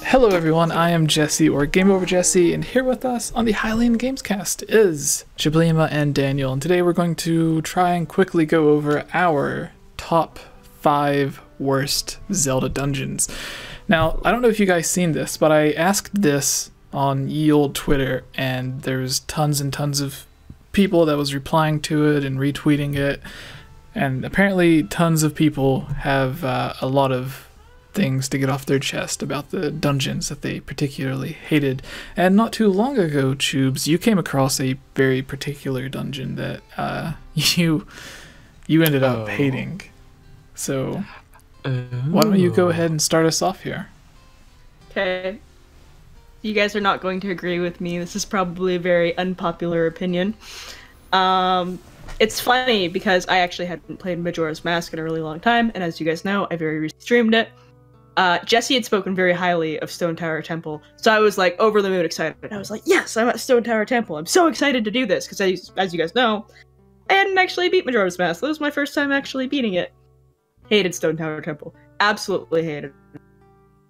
Hello everyone, I am Jesse, or GameOverJesse, and here with us on the Hylian Gamescast is Shiblima and Daniel, and today we're going to try and quickly go over our top 5 worst Zelda dungeons. Now, I don't know if you guys seen this, but I asked this on ye olde Twitter, and there's tons and tons of people that was replying to it and retweeting it, and apparently tons of people have a lot of things to get off their chest about the dungeons that they particularly hated. And not too long ago, Tubes, you came across a very particular dungeon that you ended up hating. So why don't you go ahead and start us off here? Okay. You guys are not going to agree with me. This is probably a very unpopular opinion. It's funny because I actually hadn't played Majora's Mask in a really long time, and as you guys know, I very recently streamed it. Jesse had spoken very highly of Stone Tower Temple, so I was like over the moon excited. I was like, yes, I'm at Stone Tower Temple. I'm so excited to do this, because as you guys know, I hadn't actually beat Majora's Mask. That was my first time actually beating it. Hated Stone Tower Temple. Absolutely hated it.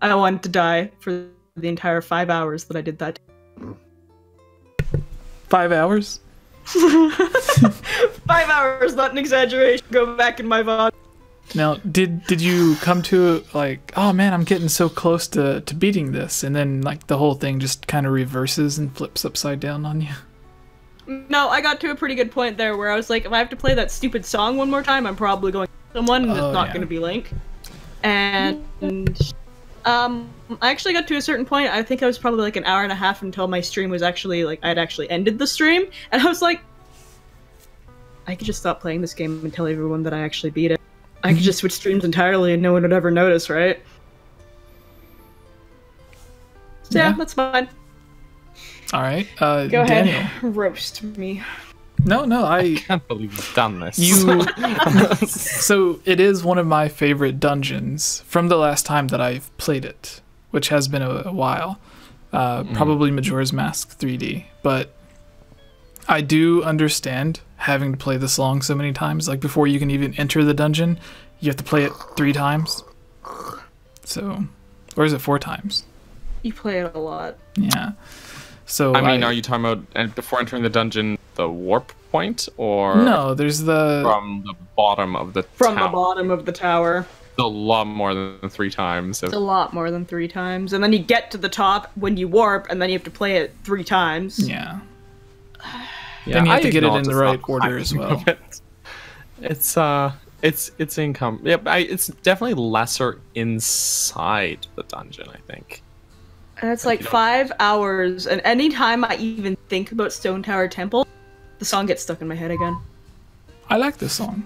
I wanted to die for the entire 5 hours that I did that. 5 hours? 5 hours, not an exaggeration. Go back in my VOD. Now, did you come to like, oh man, I'm getting so close to beating this, and then like the whole thing just kind of reverses and flips upside down on you? No, I got to a pretty good point there where I was like, if I have to play that stupid song one more time, I'm probably going to someone, and it's not going to be Link. And I actually got to a certain point. I think I was probably like an hour and a half until my stream was actually like I'd actually ended the stream, and I was like, I could just stop playing this game and tell everyone that I actually beat it. I could just switch streams entirely and no one would ever notice, right? So yeah, that's fine. Alright, Go Daniel. ahead, roast me. No, I can't believe you've done this. So it is one of my favorite dungeons from the last time that I've played it, which has been a while. Probably Majora's Mask 3D, but I do understand having to play the song so many times. Like before you can even enter the dungeon, you have to play it 3 times. So, or is it 4 times? You play it a lot. Yeah. So I mean, are you talking about and before entering the dungeon, the warp point, or no? There's the from the bottom of the from tower? the bottom of the tower. A lot more than 3 times. It's a lot more than 3 times, and then you get to the top when you warp, and then you have to play it 3 times. Yeah. Yeah, then you have to get it in acknowledge the it's right not order as well. of it. It's income. Yeah, it's definitely lesser inside the dungeon, I think. And it's like 5 hours, and anytime I even think about Stone Tower Temple, the song gets stuck in my head again. I like this song.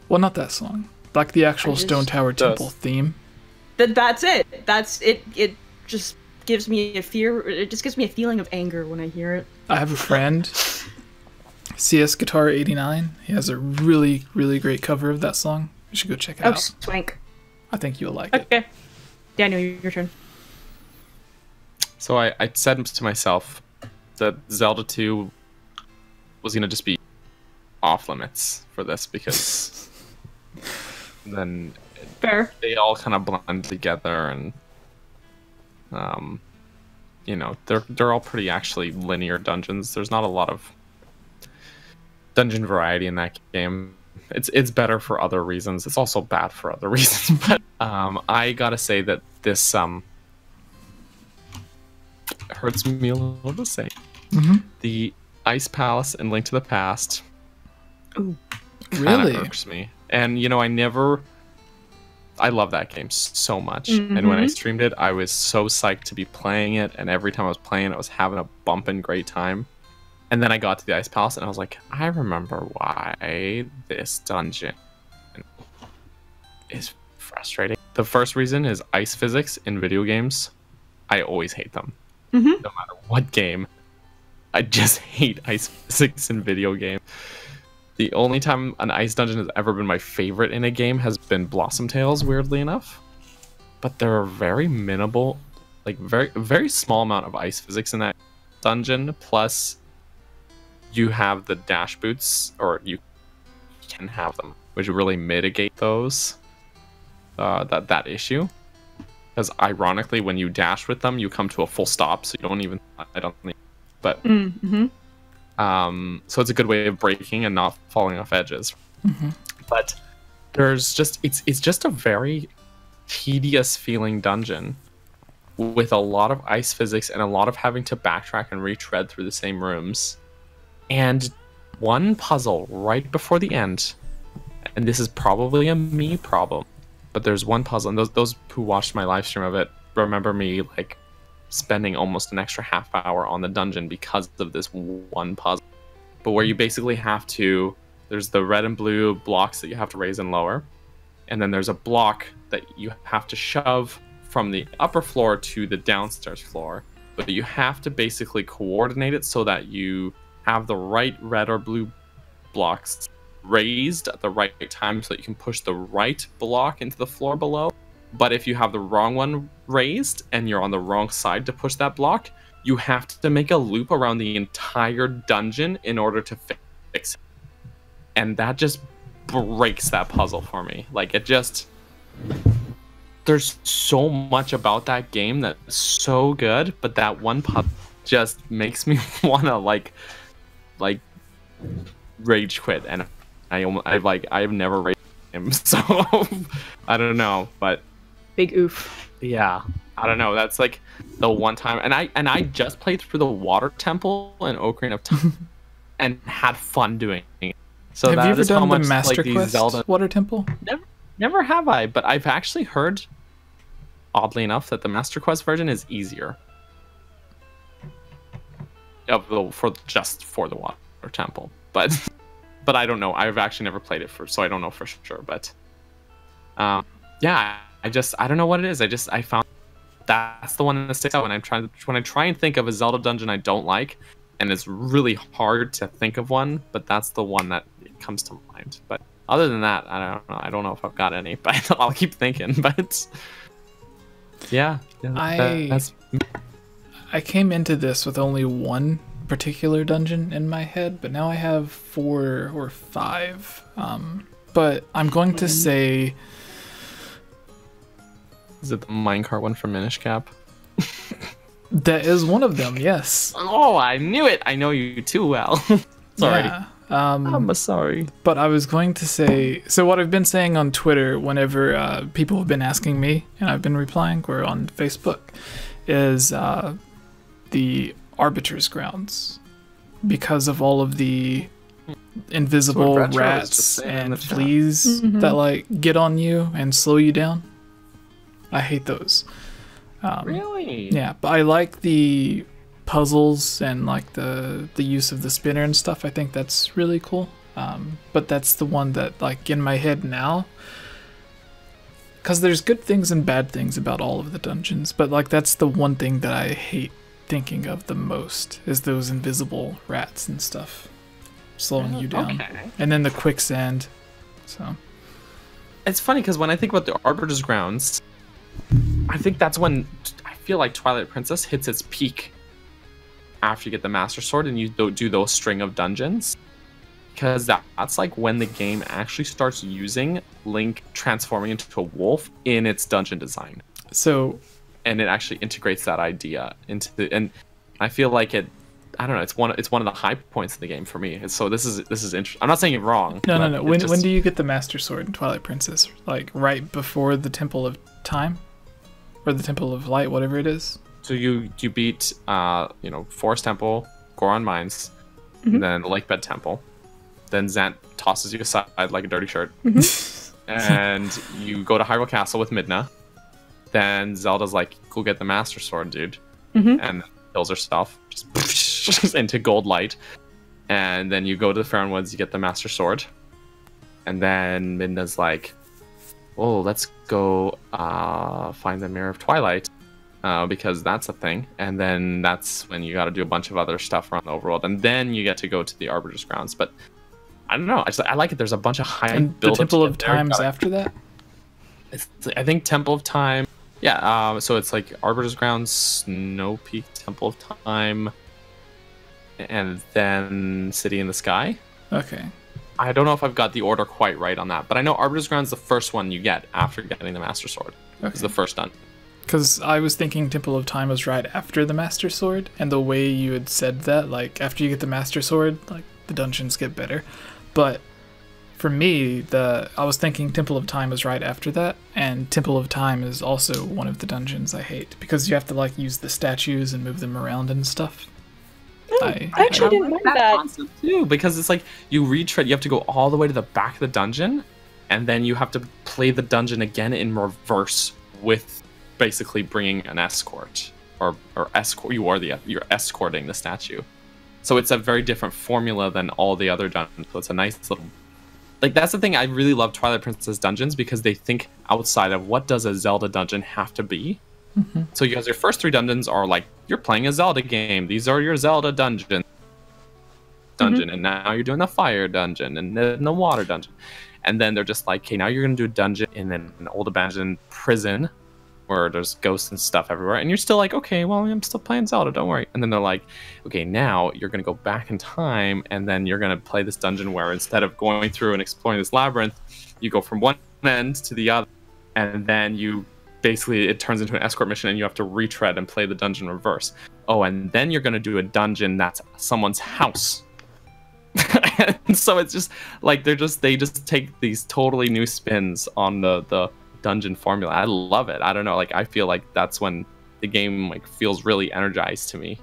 Well, not that song. Like the actual Stone Tower Temple theme. That's it. That's it. It just gives me a fear. It just gives me a feeling of anger when I hear it. I have a friend, CS Guitar 89. He has a really, really great cover of that song. You should go check it out. Swank. I think you'll like it. Okay. Daniel, your turn. So I said to myself that Zelda 2 was going to just be off limits for this because then Fair. they all kind of blend together, and you know, they're all pretty actually linear dungeons. There's not a lot of dungeon variety in that game. It's better for other reasons. It's also bad for other reasons. But I gotta say that this hurts me a little to say. The Ice Palace and Link to the Past Ooh. Really? irks me. And you know, I love that game so much. And when I streamed it, I was so psyched to be playing it, and every time I was playing, I was having a bumpin' great time. And then I got to the Ice Palace, and I was like, I remember why this dungeon is frustrating. The first reason is ice physics in video games. I always hate them. No matter what game. I just hate ice physics in video games. The only time an ice dungeon has ever been my favorite in a game has been Blossom Tales, weirdly enough. But there are very minimal, like very small amount of ice physics in that dungeon. Plus, you have the dash boots, or you can have them, which really mitigate those that issue. Because ironically, when you dash with them, you come to a full stop, so you don't even. I don't think. But so it's a good way of braking and not falling off edges. But there's just it's just a very tedious feeling dungeon with a lot of ice physics and a lot of having to backtrack and retread through the same rooms. And one puzzle right before the end, and this is probably a me problem, but there's one puzzle, and those who watched my live stream of it remember me like spending almost an extra half hour on the dungeon because of this one puzzle. But where you basically have to, there's the red and blue blocks that you have to raise and lower, and then there's a block that you have to shove from the upper floor to the downstairs floor, but you have to basically coordinate it so that you have the right red or blue blocks raised at the right time so that you can push the right block into the floor below. But if you have the wrong one raised and you're on the wrong side to push that block, you have to make a loop around the entire dungeon in order to fix it. And that just breaks that puzzle for me. Like, it just... There's so much about that game that's so good, but that one puzzle just makes me want to, like rage quit. And I've never raged him, so I don't know, but... Big oof. Yeah, I don't know. That's like the one time, and I just played through the Water Temple in Ocarina of Time, and had fun doing it. So have you ever done the Master like, Quest Zelda... Water Temple? Never have I, but I've actually heard, oddly enough, that the Master Quest version is easier. For the Water Temple, but I don't know. I've actually never played it so I don't know for sure. But yeah. I don't know what it is. I found that's the one that sticks out when I try and think of a Zelda dungeon I don't like, and it's really hard to think of one, but that's the one that comes to mind. But other than that, I don't know if I've got any, but I'll keep thinking. But yeah, I came into this with only one particular dungeon in my head, but now I have 4 or 5. But I'm going to say... Is it the minecart one from Minish Cap? That is one of them, yes. Oh, I knew it! I know you too well. Sorry. Yeah, I'm sorry. But I was going to say... So what I've been saying on Twitter whenever people have been asking me, and I've been replying, or on Facebook, is the Arbiter's Grounds. Because of all of the invisible rats and fleas that like get on you and slow you down. I hate those. Really? Yeah, but I like the puzzles and like the use of the spinner and stuff. I think that's really cool. But that's the one that like in my head now, because there's good things and bad things about all of the dungeons, but like that's the one thing that I hate thinking of the most is those invisible rats and stuff slowing you down. Okay. And then the quicksand. So it's funny because when I think about the Arbiter's Grounds, I think that's when I feel like Twilight Princess hits its peak after you get the Master Sword and you do those string of dungeons, because that's like when the game actually starts using Link transforming into a wolf in its dungeon design. And it actually integrates that idea into and I feel like it. I don't know. It's one of the high points of the game for me. So this is interesting. I'm not saying you're wrong. No. When do you get the Master Sword in Twilight Princess? Like right before the Temple of Time, or the Temple of Light, whatever it is. So you beat Forest Temple, Goron Mines, then the Lakebed Temple, then Zant tosses you aside like a dirty shirt, and you go to Hyrule Castle with Midna. Then Zelda's like, "Go get the Master Sword, dude," and kills herself just into gold light. And then you go to the Faron Woods, you get the Master Sword, and then Midna's like, "Oh, let's go find the Mirror of Twilight, because that's a thing." And then that's when you got to do a bunch of other stuff around the overworld, and then you get to go to the Arbiter's Grounds. But I don't know. I like it. There's a bunch of high build. The Temple of Time's after that. I think Temple of Time. Yeah. So it's like Arbiter's Grounds, Snow Peak, Temple of Time, and then City in the Sky. Okay. I don't know if I've got the order quite right on that, but I know Arbiter's Ground's the first one you get after getting the Master Sword. Okay. It's the first dungeon. Because I was thinking Temple of Time was right after the Master Sword, and the way you had said that, like, after you get the Master Sword, like, the dungeons get better. But for me, I was thinking Temple of Time was right after that, and Temple of Time is also one of the dungeons I hate, because you have to, like, use the statues and move them around and stuff. I actually didn't mind that concept too, because it's like you retread, you have to go all the way to the back of the dungeon, and then you have to play the dungeon again in reverse with basically bringing an escort or escort. You're escorting the statue, so it's a very different formula than all the other dungeons. So it's a nice little, like, that's the thing. I really love Twilight Princess dungeons because they think outside of what does a Zelda dungeon have to be. So you guys, your first 3 dungeons are like you're playing a Zelda game. These are your Zelda dungeon, and now you're doing the fire dungeon and then the water dungeon, and then they're just like, okay, now you're gonna do a dungeon in an old abandoned prison where there's ghosts and stuff everywhere, and you're still like, okay, well, I'm still playing Zelda, don't worry. And then they're like, okay, now you're gonna go back in time, and then you're gonna play this dungeon where instead of going through and exploring this labyrinth, you go from one end to the other, and then you basically, it turns into an escort mission, and you have to retread and play the dungeon reverse. Oh, and then you're gonna do a dungeon that's someone's house. And so it's just like they just take these totally new spins on the dungeon formula. I love it. I don't know, like, I feel like that's when the game like feels really energized to me.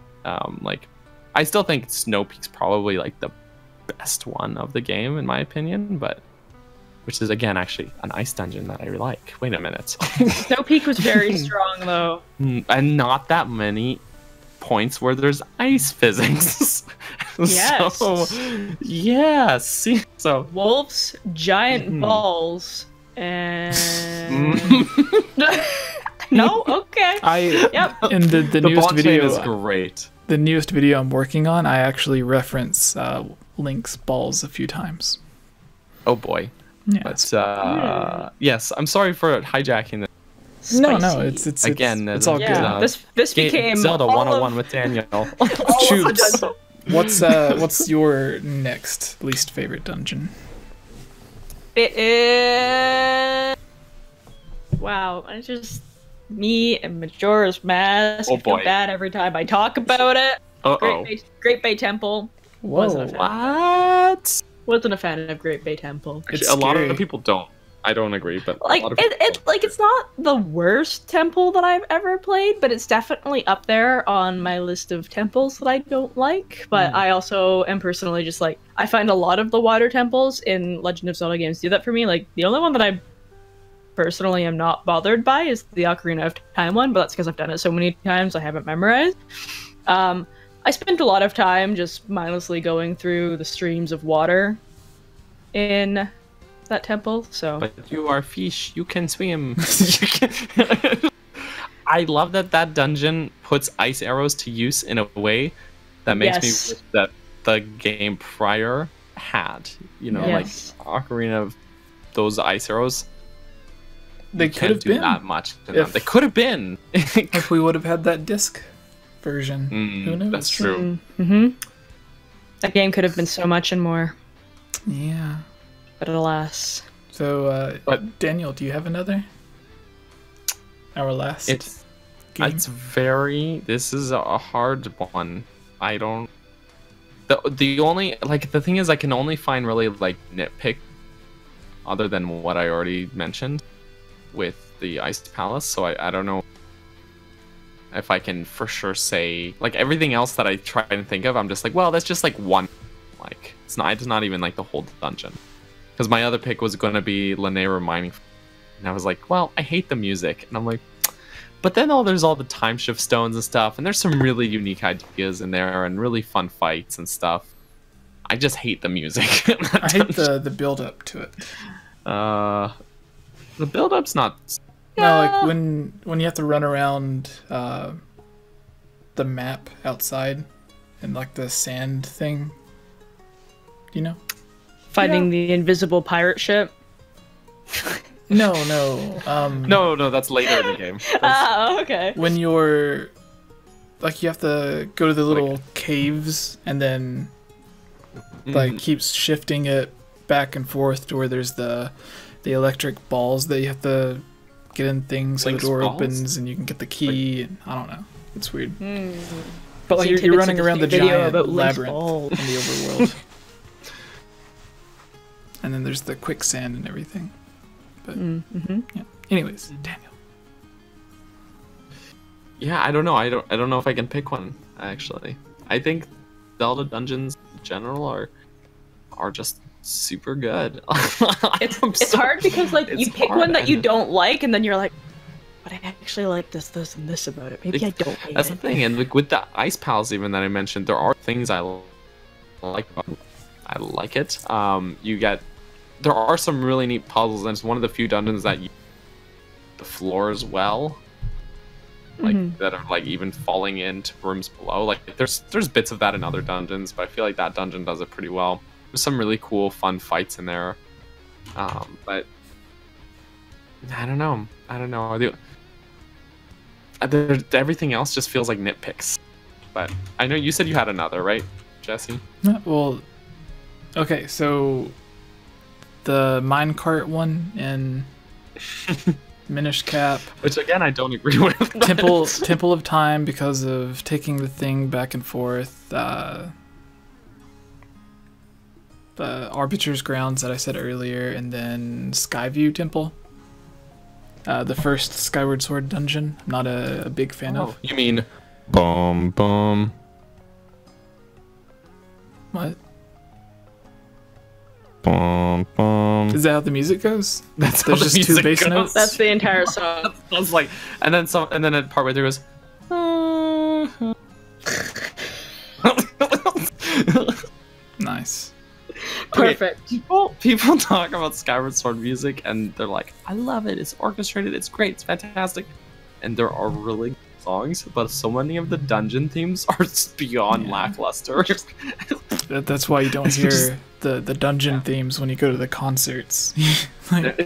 Like, I still think Snow Peak's probably like the best one of the game in my opinion, but which is again actually an ice dungeon that I really like. Wait a minute. Snow Peak was very strong though, and not that many points where there's ice physics. Yes. So yes, so wolves, giant balls, and no, okay. In the newest video is great. The newest video I'm working on, I actually reference Link's balls a few times. Oh boy. Yeah. But yes, I'm sorry for hijacking this. No, it's again, it's all good. This became Zelda 101 with Daniel. Choose. What's your next least favorite dungeon? It is. Wow, it's just me and Majora's Mask. Oh boy. I feel bad every time I talk about it. Great Bay Temple. Whoa. Wasn't a fan of Great Bay Temple. It's a lot scary. of people don't. I don't agree, but Like, a lot of people it's not the worst temple that I've ever played, but it's definitely up there on my list of temples that I don't like. But I also am personally just like, I find a lot of the water temples in Legend of Zelda games do that for me. Like, the only one that I personally am not bothered by is the Ocarina of Time one, but that's because I've done it so many times I haven't memorized. I spent a lot of time just mindlessly going through the streams of water in that temple, so. But you are fish, you can swim. I love that dungeon puts ice arrows to use in a way that makes me wish that the game prior had. You know, like Ocarina of those ice arrows. They could have been that much. They could have been. If we would have had that disc version. Who knows? That's true. That game could have been so much and more. Yeah. But alas. So, Daniel, do you have another? Our last game? This is a hard one. I don't... The only... Like, the thing is, I can only find really, like, nitpick other than what I already mentioned with the Ice Palace, so I don't know if I can for sure say... Like, everything else that I try and think of, I'm just like, well, that's just, like, one... Like, it's not even, like, the whole dungeon. Because my other pick was going to be Lanayru Mining. And I was like, well, I hate the music. And I'm like, but then there's all the time shift stones and stuff. And there's some really unique ideas in there and really fun fights and stuff. I just hate the music. I hate the build-up to it. The build-up's not... No, like when you have to run around the map outside and like the sand thing. You know? Fighting the invisible pirate ship? No. No, that's later in the game. Okay. When you're... Like, you have to go to the little caves and then... Like, keeps shifting it back and forth to where there's the electric balls that you have to get in things so the Link's door Falls? opens and you can get the key. And I don't know. It's weird. Hmm. But like Seen you're tidbits running of around the this video giant about Link's labyrinth Falls. in the overworld. And then there's the quicksand and everything. But yeah. Anyways, Daniel. Yeah, I don't know. I don't know if I can pick one actually. I think Zelda dungeons in general are just super good. It's hard because like you pick one that you and- don't like, and then you're like, but I actually like this, and this about it. Maybe I don't hate That's it. the thing, and like with the ice pals even that I mentioned, there are things I like. I like it. There are some really neat puzzles, and it's one of the few dungeons that the floors well. Like that are like even falling into rooms below. Like there's bits of that in other dungeons, but I feel like that dungeon does it pretty well. There's some really cool, fun fights in there. But I don't know. Everything else just feels like nitpicks. But I know you said you had another, right, Jesse? Yeah, well, okay, so the minecart one in Minish Cap. Which again, I don't agree with. Temple of Time because of taking the thing back and forth. The Arbiter's Grounds that I said earlier, and then Skyview Temple. The first Skyward Sword dungeon. I'm not a big fan of. You mean bum bum? What? Bum bum. Is that how the music goes? That's There's how the just two music bass goes. notes? That's the entire song. I was like, and then at partway through goes. Nice. Perfect. Okay, people talk about Skyward Sword music and they're like, I love it. It's orchestrated. It's great. It's fantastic. And there are really good songs, but so many of the dungeon themes are beyond lackluster. That's why you don't hear the dungeon themes when you go to the concerts. Like,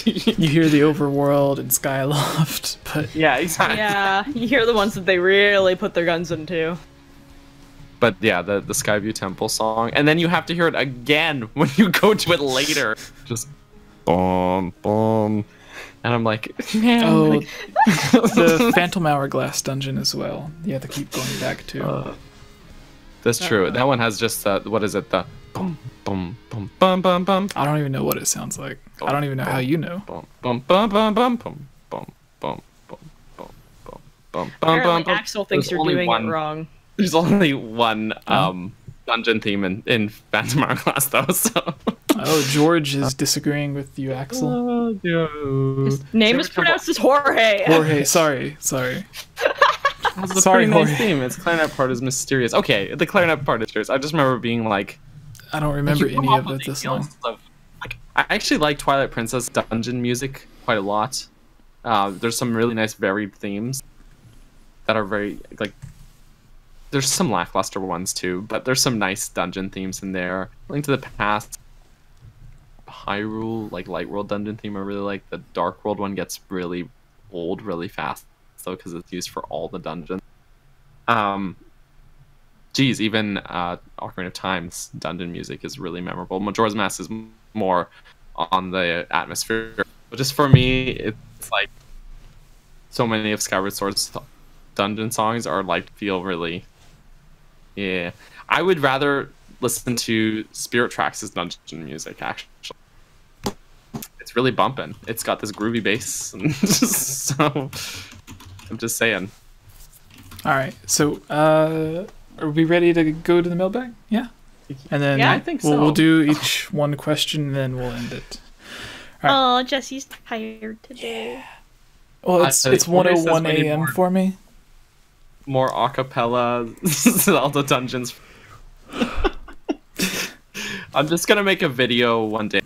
you hear the overworld and Skyloft, but yeah, exactly. Yeah, you hear the ones that they really put their guns into. But yeah, the Skyview Temple song, and then you have to hear it again when you go to it later. Just boom, boom, and I'm like, man. oh, like... the Phantom Hourglass dungeon as well. You have to keep going back to. That's true. That one has just what is it? The boom, boom, boom, bum, bum, bum. I don't even know what it sounds like. I don't even know how you know. Bum, bum, bum, bum, bum, bum, bum, bum, bum, bum, bum, bum, Apparently, bum. Axel thinks There's you're only doing one- it wrong. There's only one dungeon theme in Phantom Hourglass though, so. Oh, George is disagreeing with you, Axel. His name is pronounced as Jorge. Jorge, sorry. It's a Sorry, pretty nice Jorge. theme. Its clarinet part is mysterious. Okay, the clarinet part is mysterious. I just remember being like, I don't remember you come any up of with it this these long. feels of- like, I actually like Twilight Princess dungeon music quite a lot. There's some really nice varied themes that are very like. There's some lackluster ones too, but there's some nice dungeon themes in there. Link to the Past, Hyrule, like Light World dungeon theme I really like. The Dark World one gets really old really fast though because it's used for all the dungeons. Geez, even Ocarina of Time's dungeon music is really memorable. Majora's Mask is more on the atmosphere, but just for me, it's like so many of Skyward Sword's dungeon songs are like feel really. Yeah, I would rather listen to Spirit Tracks' dungeon music. Actually, it's really bumping. It's got this groovy bass, and so I'm just saying. All right, so are we ready to go to the mailbag? Yeah. And then Yeah, I think we'll so. do each one question, and then we'll end it. Oh, Jesse's tired today. Well, it's Jorge 1:01 says we need a.m. more. for me. More acapella Zelda dungeons. I'm just gonna make a video one day,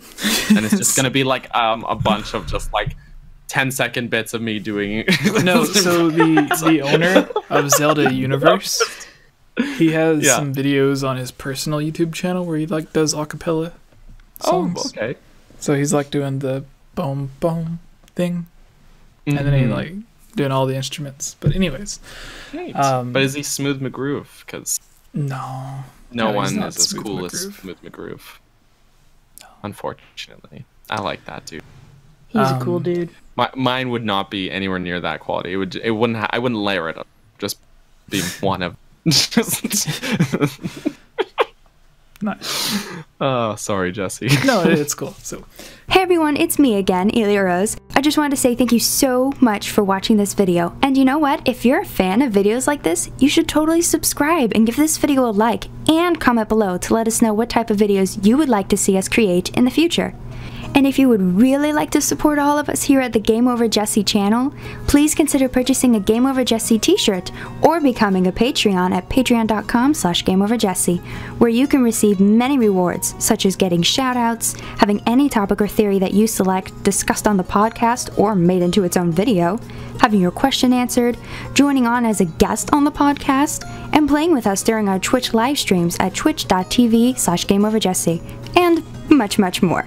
and it's just gonna be like a bunch of just like 10-second bits of me doing. No, so the owner of Zelda Universe, he has Yeah. some videos on his personal YouTube channel where he like does acapella songs. Oh, okay. So he's like doing the boom boom thing, and then he like doing all the instruments. But anyways, Great. Um, But is he Smooth McGroove? Because no, no he's one not is as Smooth cool as McGroove. Smooth McGroove. Unfortunately, I like that dude. He's a cool dude. Mine would not be anywhere near that quality. It wouldn't. I wouldn't layer it up. Just be one of. Nice. Oh, sorry, Jesse. No, it's cool. So, hey everyone, it's me again, Elia Rose. I just wanted to say thank you so much for watching this video. And you know what? If you're a fan of videos like this, you should totally subscribe and give this video a like and comment below to let us know what type of videos you would like to see us create in the future. And if you would really like to support all of us here at the GameOverJesse channel, please consider purchasing a GameOverJesse t-shirt or becoming a Patreon at patreon.com/GameOverJesse, where you can receive many rewards, such as getting shoutouts, having any topic or theory that you select discussed on the podcast or made into its own video, having your question answered, joining on as a guest on the podcast, and playing with us during our Twitch live streams at twitch.tv/GameOverJesse, and much, much more.